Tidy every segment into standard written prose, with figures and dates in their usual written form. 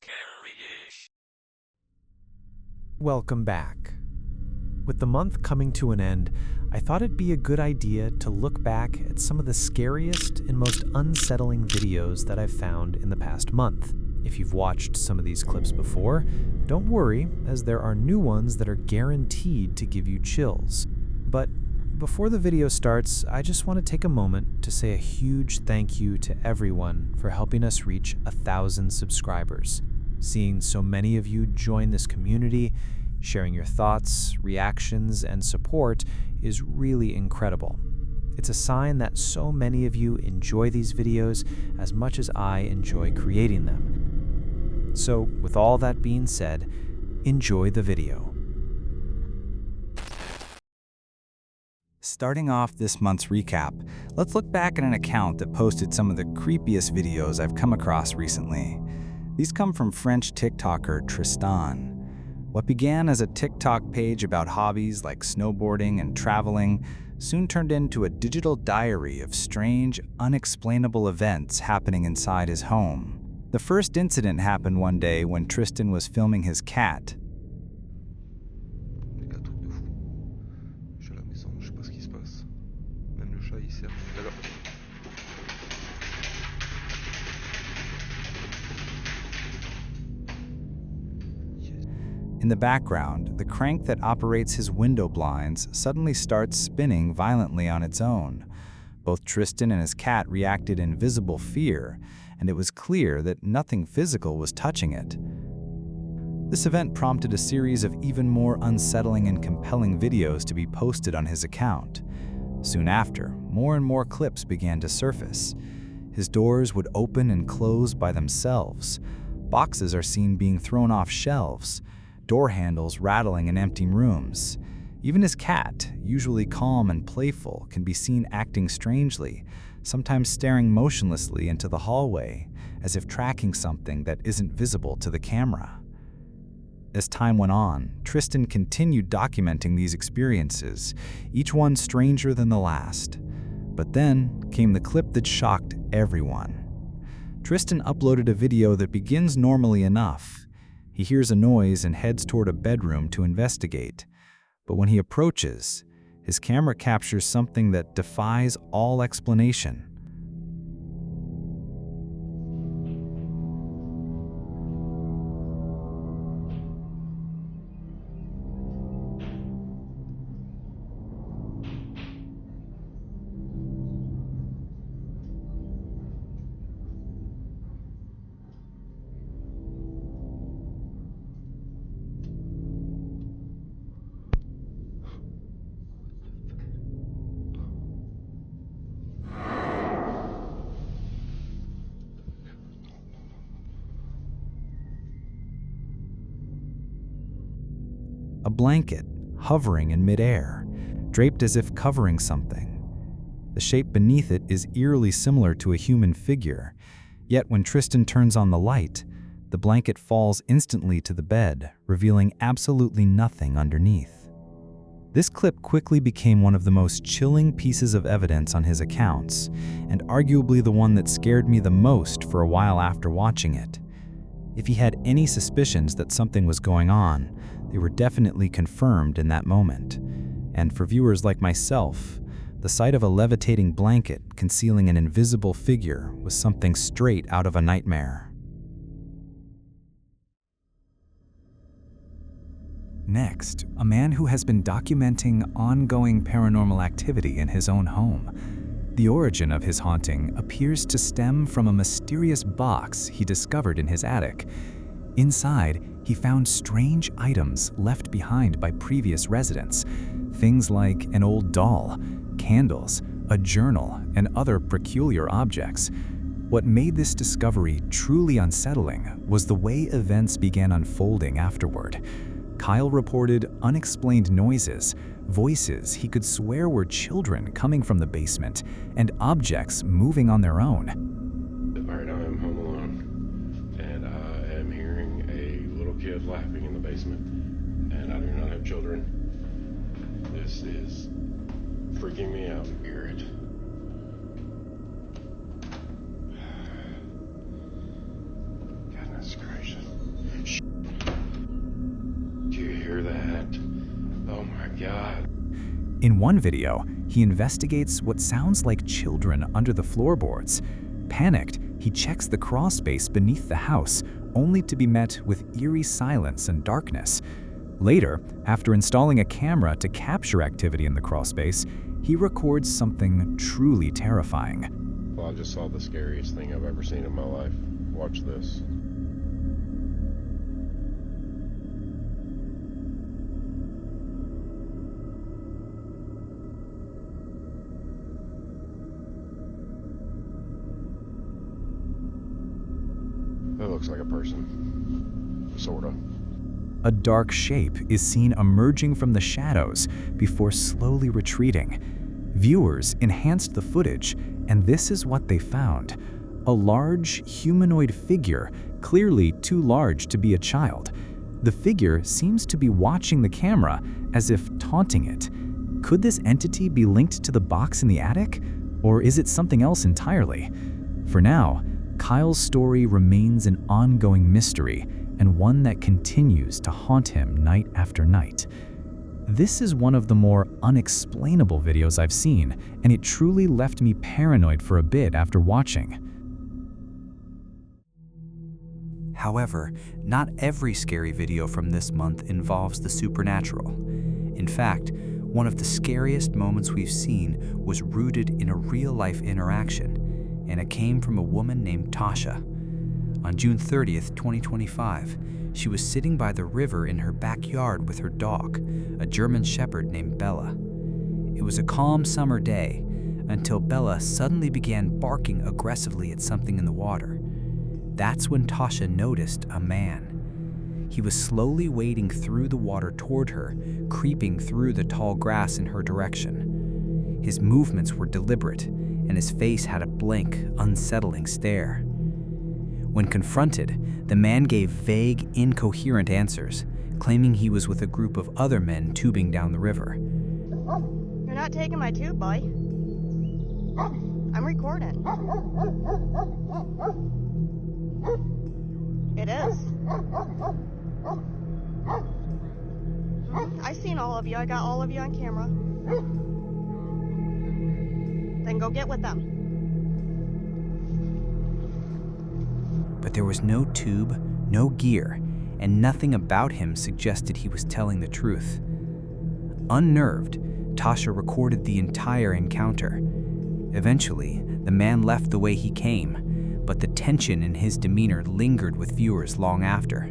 Scariest. Welcome back. With the month coming to an end, I thought it'd be a good idea to look back at some of the scariest and most unsettling videos that I've found in the past month. If you've watched some of these clips before, don't worry, as there are new ones that are guaranteed to give you chills. But before the video starts, I just want to take a moment to say a huge thank you to everyone for helping us reach 1,000 subscribers. Seeing so many of you join this community, sharing your thoughts, reactions, and support is really incredible. It's a sign that so many of you enjoy these videos as much as I enjoy creating them. So, with all that being said, enjoy the video. Starting off this month's recap, let's look back at an account that posted some of the creepiest videos I've come across recently. These come from French TikToker Tristan. What began as a TikTok page about hobbies like snowboarding and traveling soon turned into a digital diary of strange, unexplainable events happening inside his home. The first incident happened one day when Tristan was filming his cat. In the background, the crank that operates his window blinds suddenly starts spinning violently on its own. Both Tristan and his cat reacted in visible fear, and it was clear that nothing physical was touching it. This event prompted a series of even more unsettling and compelling videos to be posted on his account. Soon after, more and more clips began to surface. His doors would open and close by themselves. Boxes are seen being thrown off shelves. Door handles rattling in empty rooms. Even his cat, usually calm and playful, can be seen acting strangely, sometimes staring motionlessly into the hallway, as if tracking something that isn't visible to the camera. As time went on, Tristan continued documenting these experiences, each one stranger than the last. But then came the clip that shocked everyone. Tristan uploaded a video that begins normally enough. He hears a noise and heads toward a bedroom to investigate. But when he approaches, his camera captures something that defies all explanation. A blanket hovering in midair, draped as if covering something. The shape beneath it is eerily similar to a human figure, yet when Tristan turns on the light, the blanket falls instantly to the bed, revealing absolutely nothing underneath. This clip quickly became one of the most chilling pieces of evidence on his accounts, and arguably the one that scared me the most for a while after watching it. If he had any suspicions that something was going on, they were definitely confirmed in that moment. And for viewers like myself, the sight of a levitating blanket concealing an invisible figure was something straight out of a nightmare. Next, a man who has been documenting ongoing paranormal activity in his own home. The origin of his haunting appears to stem from a mysterious box he discovered in his attic. Inside, he found strange items left behind by previous residents. Things like an old doll, candles, a journal, and other peculiar objects. What made this discovery truly unsettling was the way events began unfolding afterward. Kyle reported unexplained noises, voices he could swear were children coming from the basement, and objects moving on their own. Right now I'm home alone, and I am hearing a little kid laughing in the basement, and I do not have children. This is freaking me out, Garrett. Goodness gracious. In one video, he investigates what sounds like children under the floorboards. Panicked, he checks the crawl space beneath the house, only to be met with eerie silence and darkness. Later, after installing a camera to capture activity in the crawl space, he records something truly terrifying. Well, I just saw the scariest thing I've ever seen in my life. Watch this. That looks like a person. Sorta. A dark shape is seen emerging from the shadows before slowly retreating. Viewers enhanced the footage, and this is what they found. A large, humanoid figure, clearly too large to be a child. The figure seems to be watching the camera as if taunting it. Could this entity be linked to the box in the attic? Or is it something else entirely? For now, Kyle's story remains an ongoing mystery, and one that continues to haunt him night after night. This is one of the more unexplainable videos I've seen, and it truly left me paranoid for a bit after watching. However, not every scary video from this month involves the supernatural. In fact, one of the scariest moments we've seen was rooted in a real-life interaction, and it came from a woman named Tasha. On June 30th, 2025, she was sitting by the river in her backyard with her dog, a German Shepherd named Bella. It was a calm summer day until Bella suddenly began barking aggressively at something in the water. That's when Tasha noticed a man. He was slowly wading through the water toward her, creeping through the tall grass in her direction. His movements were deliberate, and his face had a blank, unsettling stare. When confronted, the man gave vague, incoherent answers, claiming he was with a group of other men tubing down the river. You're not taking my tube, boy. I'm recording. It is. I seen all of you. I got all of you on camera. Then go get with them. But there was no tube, no gear, and nothing about him suggested he was telling the truth. Unnerved, Tasha recorded the entire encounter. Eventually, the man left the way he came, but the tension in his demeanor lingered with viewers long after.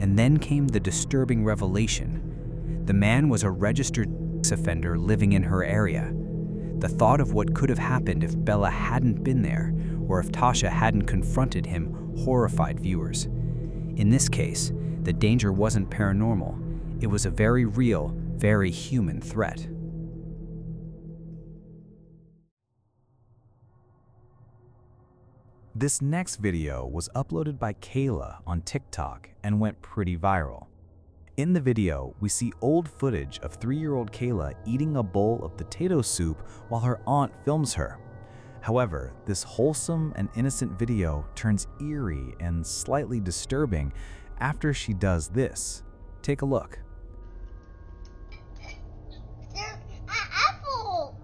And then came the disturbing revelation. The man was a registered sex offender living in her area. The thought of what could have happened if Bella hadn't been there, or if Tasha hadn't confronted him, horrified viewers. In this case, the danger wasn't paranormal. It was a very real, very human threat. This next video was uploaded by Kayla on TikTok and went pretty viral. In the video, we see old footage of 3-year-old Kayla eating a bowl of potato soup while her aunt films her. However, this wholesome and innocent video turns eerie and slightly disturbing after she does this. Take a look. There's an apple!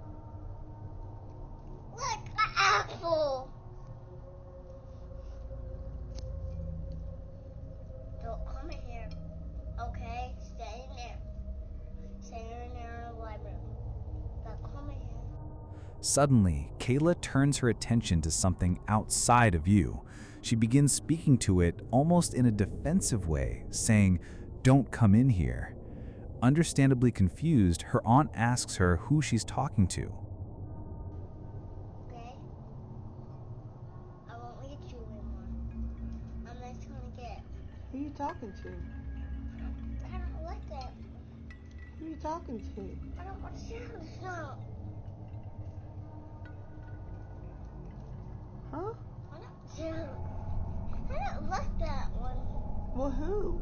Look, an apple! Don't come in here, okay? Stay in there. Stay in there in the library. Don't come in here. Suddenly, Kayla turns her attention to something outside of you. She begins speaking to it almost in a defensive way, saying, "Don't come in here." Understandably confused, her aunt asks her who she's talking to. Okay? I won't eat you anymore. I'm just gonna get. Who you talking to? I don't like that. Who you talking to? I don't want to see this now. Huh? I don't like that one. Well, who?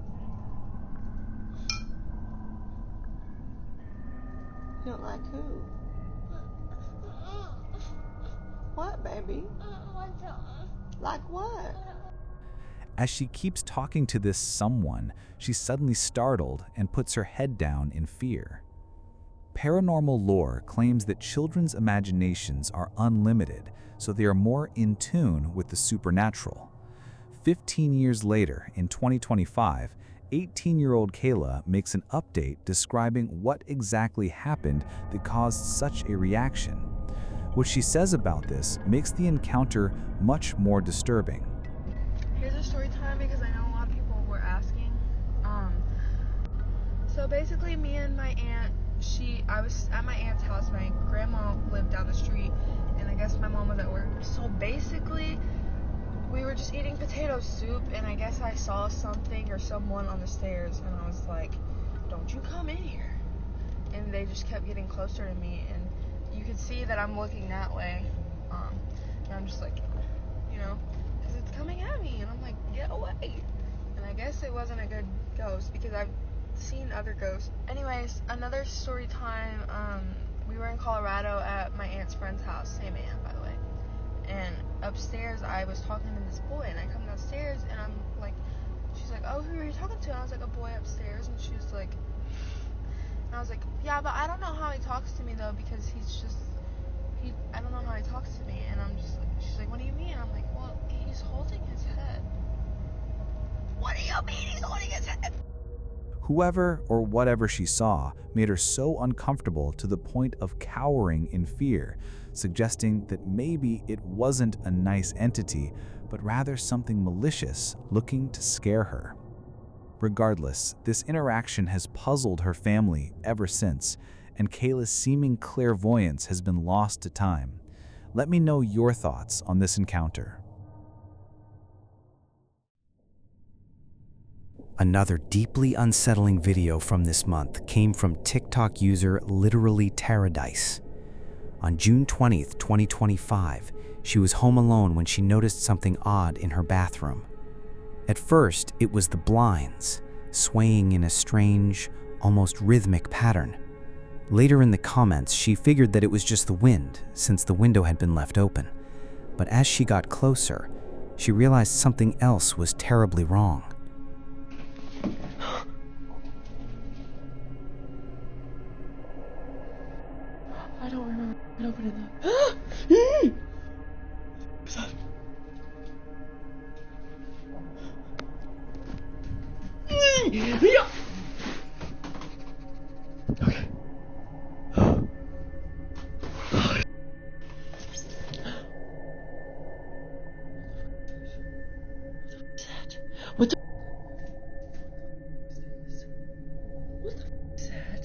You don't like who? What, baby? Like what? As she keeps talking to this someone, she's suddenly startled and puts her head down in fear. Paranormal lore claims that children's imaginations are unlimited, so they are more in tune with the supernatural. 15 years later, in 2025, 18-year-old Kayla makes an update describing what exactly happened that caused such a reaction. What she says about this makes the encounter much more disturbing. Here's a story time because I know a lot of people were asking. So basically me and my aunt, I was at my aunt's house. My grandma lived down the street, and I guess my mom was at work. So basically, we were just eating potato soup, and I guess I saw something or someone on the stairs, and I was like, don't you come in here. And they just kept getting closer to me, and you could see that I'm looking that way. And I'm just like, because it's coming at me, and I'm like, get away. And I guess it wasn't a good ghost, because I've seen other ghosts. Anyways, another story time, we were in Colorado at my aunt's friend's house, same aunt, by the way. And upstairs, I was talking to this boy, and I come downstairs, and I'm like, she's like, oh, who are you talking to? And I was like, a boy upstairs, and she was like, and I was like, yeah, but I don't know how he talks to me, though, because I don't know how he talks to me. And I'm just like, she's like, what do you mean? I'm like, well, he's holding his head. What do you mean he's holding his head? Whoever or whatever she saw made her so uncomfortable to the point of cowering in fear, suggesting that maybe it wasn't a nice entity, but rather something malicious looking to scare her. Regardless, this interaction has puzzled her family ever since, and Kayla's seeming clairvoyance has been lost to time. Let me know your thoughts on this encounter. Another deeply unsettling video from this month came from TikTok user Literally Paradise. On June 20th, 2025, she was home alone when she noticed something odd in her bathroom. At first, it was the blinds, swaying in a strange, almost rhythmic pattern. Later in the comments, she figured that it was just the wind, since the window had been left open. But as she got closer, she realized something else was terribly wrong. I don't remember opening that. What's that? Yeah. Okay. What the? What the is that?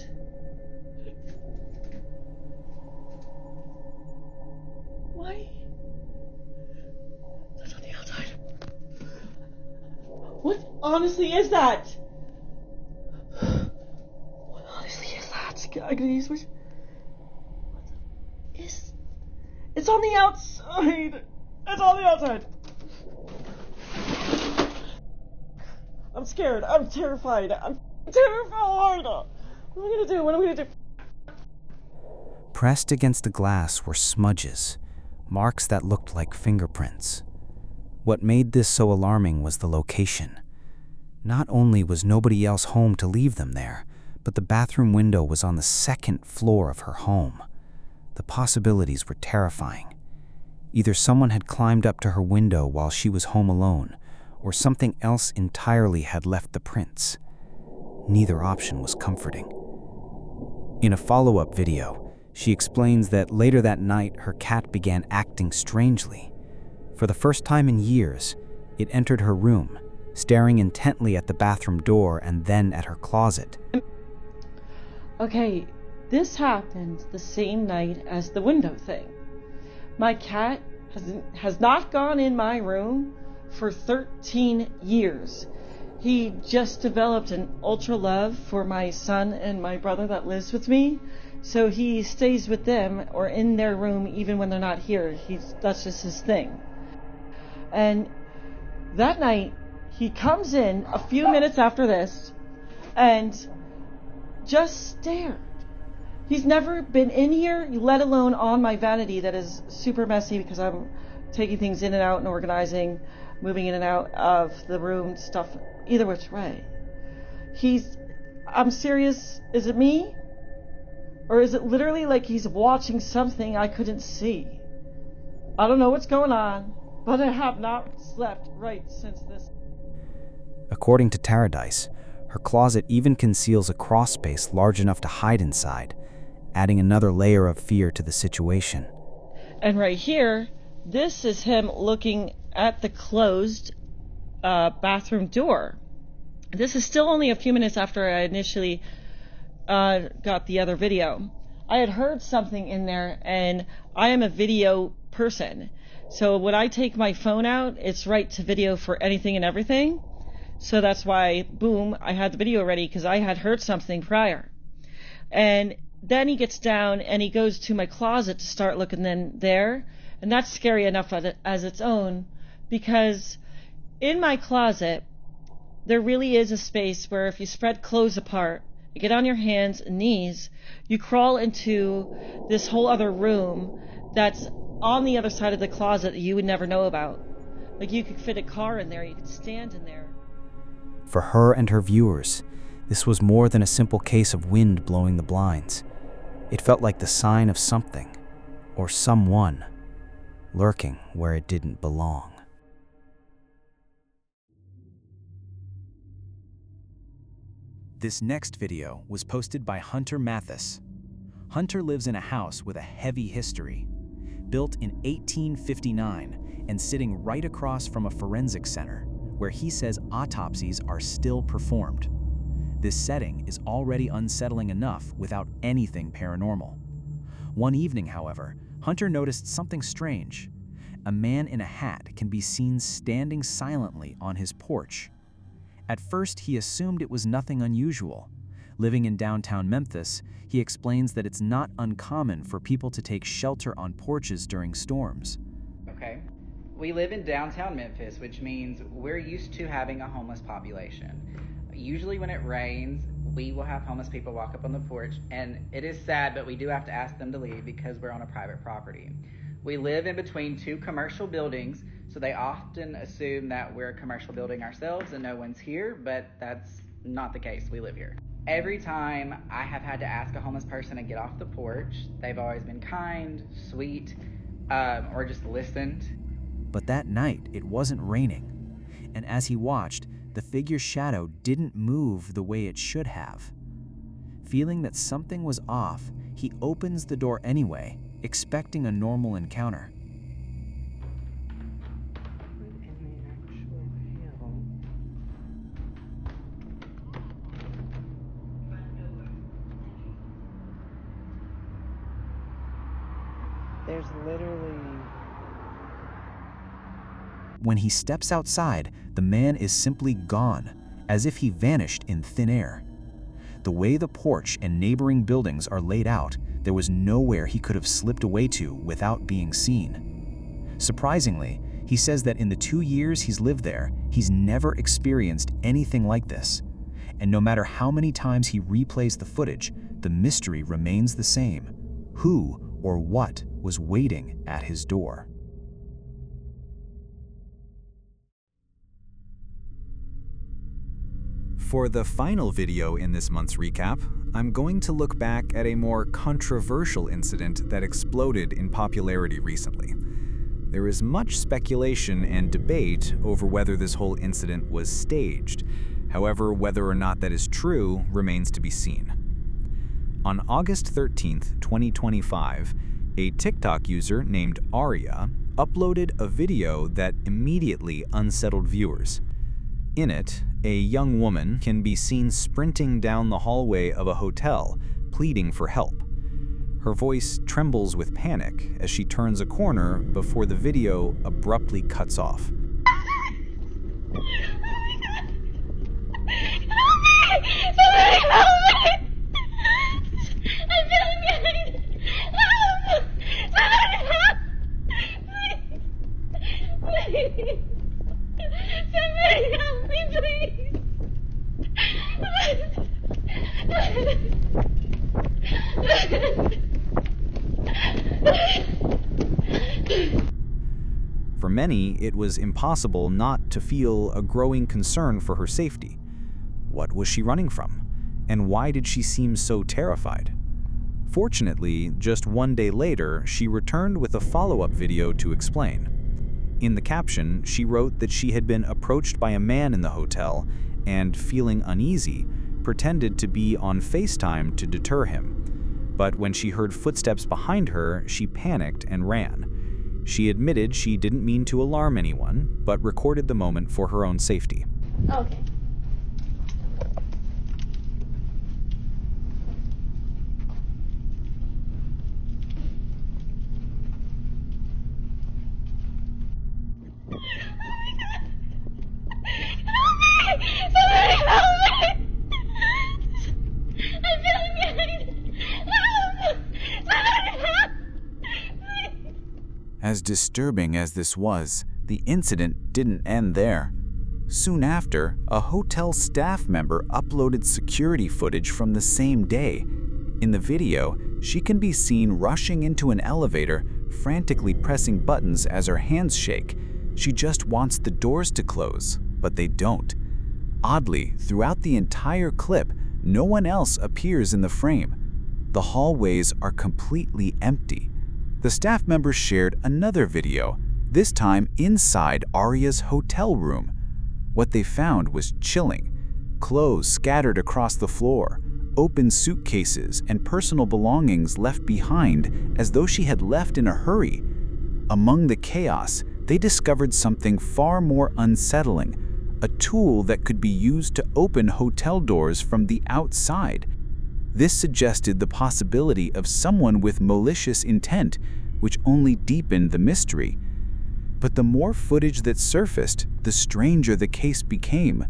Why? That's on the outside. What honestly is that? What honestly is that? I gotta use my... What is... It's on the outside! It's on the outside! I'm scared. I'm terrified. I'm terrified! What am I gonna do? What am I gonna do? Pressed against the glass were smudges, marks that looked like fingerprints. What made this so alarming was the location. Not only was nobody else home to leave them there, but the bathroom window was on the second floor of her home. The possibilities were terrifying. Either someone had climbed up to her window while she was home alone, or something else entirely had left the prints. Neither option was comforting. In a follow-up video, she explains that later that night her cat began acting strangely. For the first time in years, it entered her room, staring intently at the bathroom door and then at her closet. Okay, this happened the same night as the window thing. My cat has not gone in my room for 13 years. He just developed an ultra love for my son and my brother that lives with me. So he stays with them or in their room even when they're not here. That's just his thing. And that night, he comes in a few minutes after this and just stared. He's never been in here, let alone on my vanity that is super messy because I'm taking things in and out and organizing, moving in and out of the room, stuff, either which way. I'm serious. Is it me? Or is it literally like he's watching something I couldn't see? I don't know what's going on, but I have not slept right since this. According to Taradise, her closet even conceals a crawl space large enough to hide inside, adding another layer of fear to the situation. And right here, this is him looking at the closed bathroom door. This is still only a few minutes after I initially got the other video. I had heard something in there, and I am a video person. So when I take my phone out, it's right to video for anything and everything. So that's why, boom, I had the video ready because I had heard something prior. And then he gets down and he goes to my closet to start looking there. And that's scary enough as its own, because in my closet, there really is a space where if you spread clothes apart, you get on your hands and knees, you crawl into this whole other room that's on the other side of the closet that you would never know about. Like you could fit a car in there, you could stand in there. For her and her viewers, this was more than a simple case of wind blowing the blinds. It felt like the sign of something, or someone, lurking where it didn't belong. This next video was posted by Hunter Mathis. Hunter lives in a house with a heavy history. Built in 1859 and sitting right across from a forensic center, where he says autopsies are still performed. This setting is already unsettling enough without anything paranormal. One evening, however, Hunter noticed something strange. A man in a hat can be seen standing silently on his porch. At first, he assumed it was nothing unusual. Living in downtown Memphis, he explains that it's not uncommon for people to take shelter on porches during storms. Okay. We live in downtown Memphis, which means we're used to having a homeless population. Usually when it rains, we will have homeless people walk up on the porch, and it is sad, but we do have to ask them to leave because we're on a private property. We live in between two commercial buildings, so they often assume that we're a commercial building ourselves and no one's here, but that's not the case. We live here. Every time I have had to ask a homeless person to get off the porch, they've always been kind, sweet, or just listened. But that night, it wasn't raining. And as he watched, the figure's shadow didn't move the way it should have. Feeling that something was off, he opens the door anyway, expecting a normal encounter. There's literally... When he steps outside, the man is simply gone, as if he vanished in thin air. The way the porch and neighboring buildings are laid out, there was nowhere he could have slipped away to without being seen. Surprisingly, he says that in the 2 years he's lived there, he's never experienced anything like this. And no matter how many times he replays the footage, the mystery remains the same. Who or what was waiting at his door? For the final video in this month's recap, I'm going to look back at a more controversial incident that exploded in popularity recently. There is much speculation and debate over whether this whole incident was staged. However, whether or not that is true remains to be seen. On August 13th, 2025, a TikTok user named Aria uploaded a video that immediately unsettled viewers. In it, a young woman can be seen sprinting down the hallway of a hotel, pleading for help. Her voice trembles with panic as she turns a corner before the video abruptly cuts off. Somebody help me, please! For many, it was impossible not to feel a growing concern for her safety. What was she running from? And why did she seem so terrified? Fortunately, just one day later, she returned with a follow-up video to explain. In the caption, she wrote that she had been approached by a man in the hotel and, feeling uneasy, pretended to be on FaceTime to deter him. But when she heard footsteps behind her, she panicked and ran. She admitted she didn't mean to alarm anyone, but recorded the moment for her own safety. Okay. As disturbing as this was, the incident didn't end there. Soon after, a hotel staff member uploaded security footage from the same day. In the video, she can be seen rushing into an elevator, frantically pressing buttons as her hands shake. She just wants the doors to close, but they don't. Oddly, throughout the entire clip, no one else appears in the frame. The hallways are completely empty. The staff member shared another video, this time inside Aria's hotel room. What they found was chilling. Clothes scattered across the floor, open suitcases and personal belongings left behind as though she had left in a hurry. Among the chaos, they discovered something far more unsettling, a tool that could be used to open hotel doors from the outside. This suggested the possibility of someone with malicious intent, which only deepened the mystery. But the more footage that surfaced, the stranger the case became.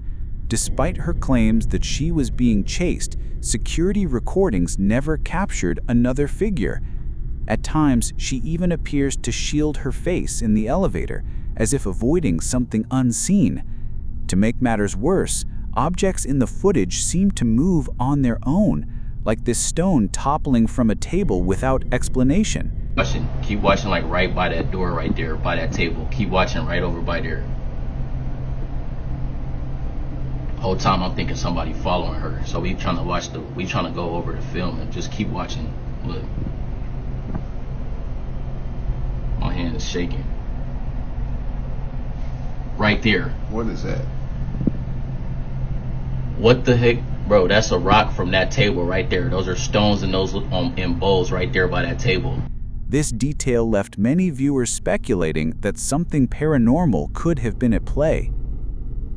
Despite her claims that she was being chased, security recordings never captured another figure. At times, she even appears to shield her face in the elevator, as if avoiding something unseen. To make matters worse, objects in the footage seem to move on their own, like this stone toppling from a table without explanation. Keep watching, like right by that door right there, by that table. Keep watching right over by there. Whole time I'm thinking somebody following her. So we trying to go over the film and just keep watching. Look. My hand is shaking. Right there. What is that? What the heck? Bro, that's a rock from that table right there. Those are stones and those in bowls right there by that table. This detail left many viewers speculating that something paranormal could have been at play.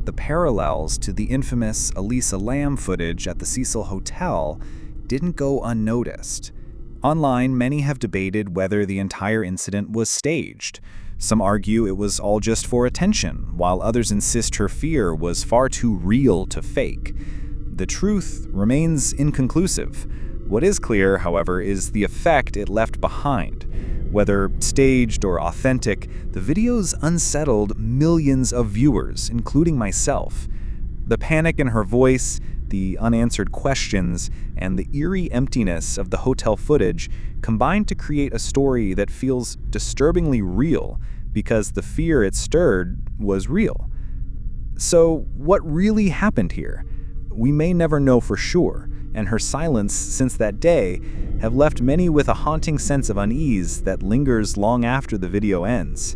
The parallels to the infamous Elisa Lam footage at the Cecil Hotel didn't go unnoticed. Online, many have debated whether the entire incident was staged. Some argue it was all just for attention, while others insist her fear was far too real to fake. The truth remains inconclusive. What is clear, however, is the effect it left behind. Whether staged or authentic, the videos unsettled millions of viewers, including myself. The panic in her voice, the unanswered questions, and the eerie emptiness of the hotel footage combined to create a story that feels disturbingly real because the fear it stirred was real. So, what really happened here? We may never know for sure, and her silence since that day have left many with a haunting sense of unease that lingers long after the video ends.